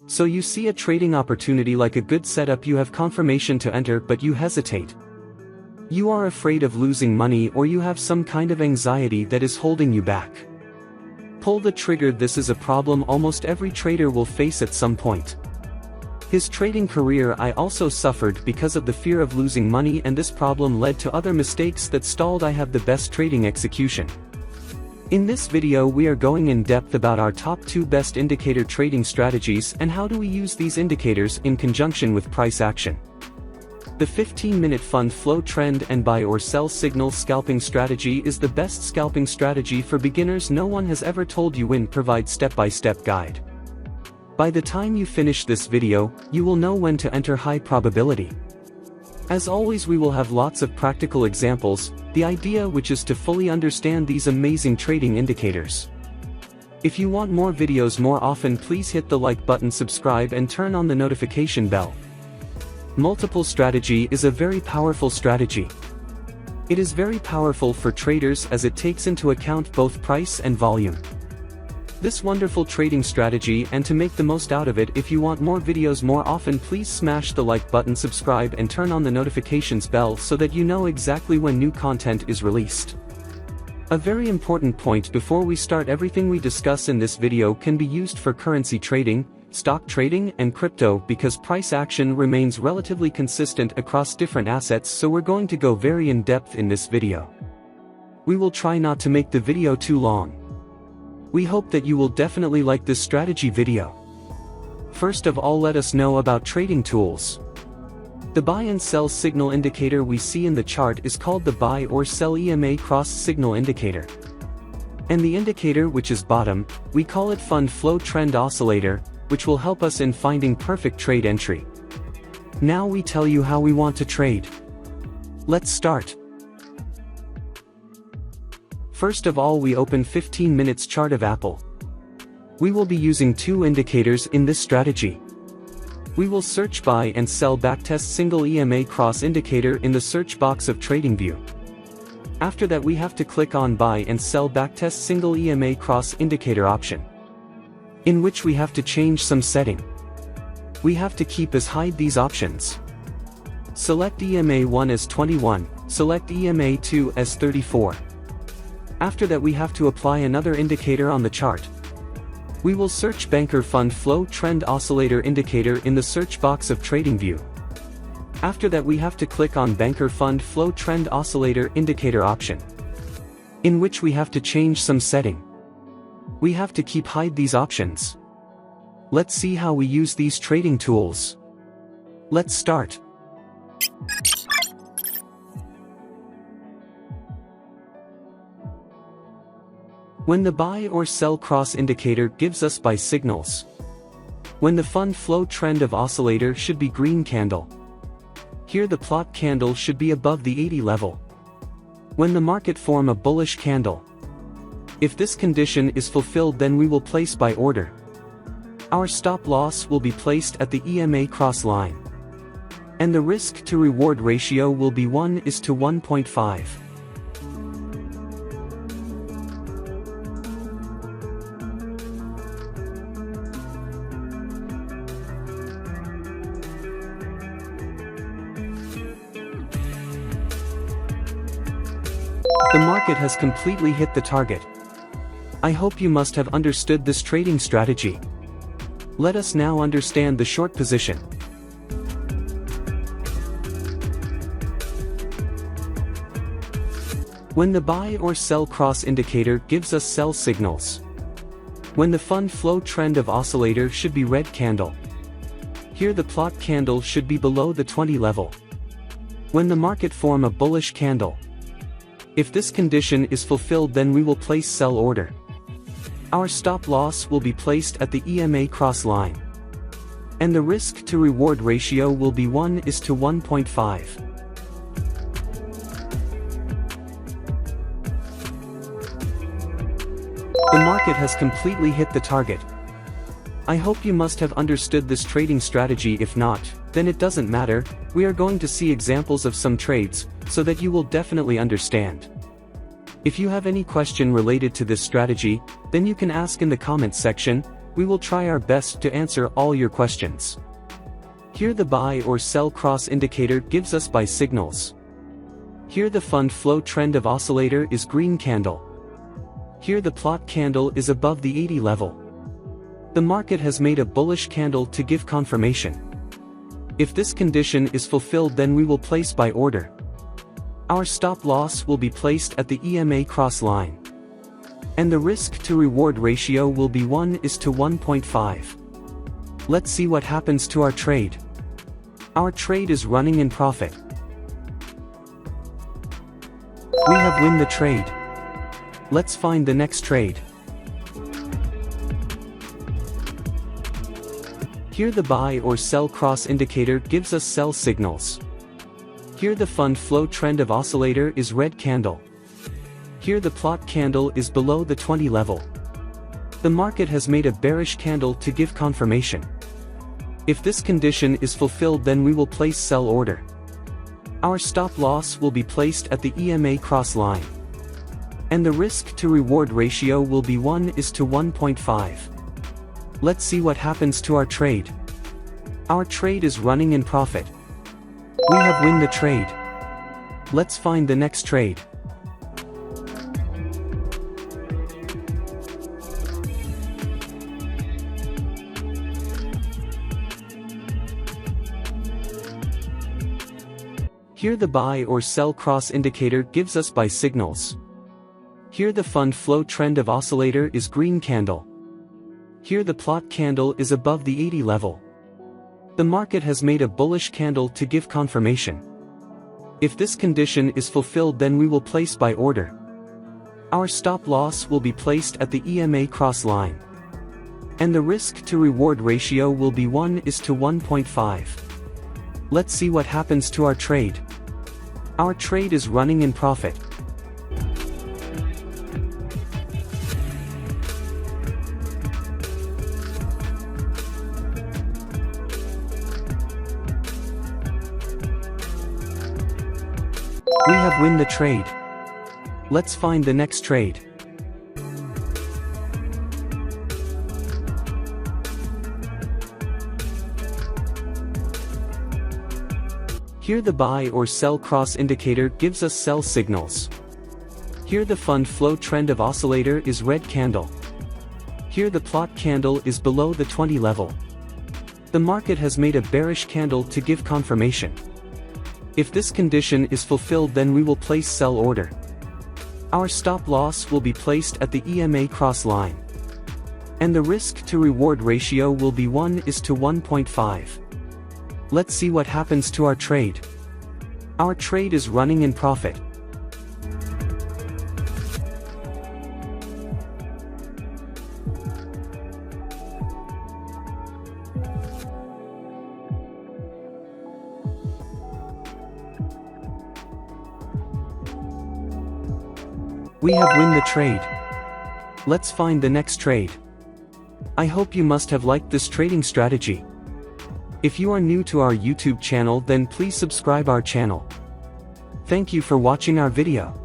So you see a trading opportunity like a good setup, you have confirmation to enter but you hesitate. You are afraid of losing money or you have some kind of anxiety that is holding you back. Pull the trigger. This is a problem almost every trader will face at some point. His trading career I also suffered because of the fear of losing money, and this problem led to other mistakes that stalled. I have the best trading execution. In this video we are going in depth about our top 2 best indicator trading strategies and how do we use these indicators in conjunction with price action. The 15-minute fund flow trend and buy or sell signal scalping strategy is the best scalping strategy for beginners. No one has ever told you when. Provide step-by-step guide. By the time you finish this video, you will know when to enter high probability. As always, we will have lots of practical examples, the idea which is to fully understand these amazing trading indicators. If you want more videos more often, please hit the like button, subscribe and turn on the notification bell. Multiple strategy is a very powerful strategy. It is very powerful for traders as it takes into account both price and volume. This wonderful trading strategy, and to make the most out of it, if you want more videos more often, please smash the like button, subscribe and turn on the notifications bell so that you know exactly when new content is released. A very important point before we start: everything we discuss in this video can be used for currency trading, stock trading and crypto, because price action remains relatively consistent across different assets, so we're going to go very in depth in this video. We will try not to make the video too long. We hope that you will definitely like this strategy video. First of all, let us know about trading tools. The buy and sell signal indicator we see in the chart is called the buy or sell EMA cross signal indicator. And the indicator which is bottom, we call it fund flow trend oscillator, which will help us in finding perfect trade entry. Now we tell you how we want to trade. Let's start. First of all, we open 15 minutes chart of Apple. We will be using 2 indicators in this strategy. We will search buy and sell backtest single EMA cross indicator in the search box of TradingView. After that, we have to click on buy and sell backtest single EMA cross indicator option, in which we have to change some setting. We have to keep as hide these options. Select EMA 1 as 21, select EMA 2 as 34. After that, we have to apply another indicator on the chart. We will search banker fund flow trend oscillator indicator in the search box of TradingView. After that, we have to click on banker fund flow trend oscillator indicator option, in which we have to change some setting. We have to keep hide these options. Let's see how we use these trading tools. Let's start. When the buy or sell cross indicator gives us buy signals. When the fund flow trend of oscillator should be green candle. Here the plot candle should be above the 80 level. When the market form a bullish candle. If this condition is fulfilled, then we will place buy order. Our stop loss will be placed at the EMA cross line. And the risk to reward ratio will be 1:1.5. The market has completely hit the target. I hope you must have understood this trading strategy. Let us now understand the short position. When the buy or sell cross indicator gives us sell signals. When the fund flow trend of oscillator should be red candle. Here the plot candle should be below the 20 level. When the market form a bullish candle. If this condition is fulfilled, then we will place sell order. Our stop loss will be placed at the EMA cross line. And the risk to reward ratio will be 1:1.5. The market has completely hit the target. I hope you must have understood this trading strategy. If not, then it doesn't matter. We are going to see examples of some trades, so that you will definitely understand. If you have any question related to this strategy, then you can ask in the comments section. We will try our best to answer all your questions. Here the buy or sell cross indicator gives us buy signals. Here the fund flow trend of oscillator is green candle. Here the plot candle is above the 80 level. The market has made a bullish candle to give confirmation. If this condition is fulfilled, then we will place buy order. Our stop loss will be placed at the EMA cross line. And the risk to reward ratio will be 1:1.5. Let's see what happens to our trade. Our trade is running in profit. We have win the trade. Let's find the next trade. Here the buy or sell cross indicator gives us sell signals. Here the fund flow trend of oscillator is red candle. Here the plot candle is below the 20 level. The market has made a bearish candle to give confirmation. If this condition is fulfilled, then we will place sell order. Our stop loss will be placed at the EMA cross line. And the risk to reward ratio will be 1:1.5. Let's see what happens to our trade. Our trade is running in profit. We have win the trade. Let's find the next trade. Here the buy or sell cross indicator gives us buy signals. Here the fund flow trend of oscillator is green candle. Here the plot candle is above the 80 level. The market has made a bullish candle to give confirmation. If this condition is fulfilled, then we will place buy order. Our stop loss will be placed at the EMA cross line. And the risk to reward ratio will be 1:1.5. Let's see what happens to our trade. Our trade is running in profit. We have win the trade. Let's find the next trade. Here the buy or sell cross indicator gives us sell signals. Here the fund flow trend of oscillator is red candle. Here the plot candle is below the 20 level. The market has made a bearish candle to give confirmation. If this condition is fulfilled, then we will place sell order. Our stop loss will be placed at the EMA cross line. And the risk to reward ratio will be 1:1.5. Let's see what happens to our trade. Our trade is running in profit. We have win the trade. Let's find the next trade. I hope you must have liked this trading strategy. If you are new to our YouTube channel, then please subscribe our channel. Thank you for watching our video.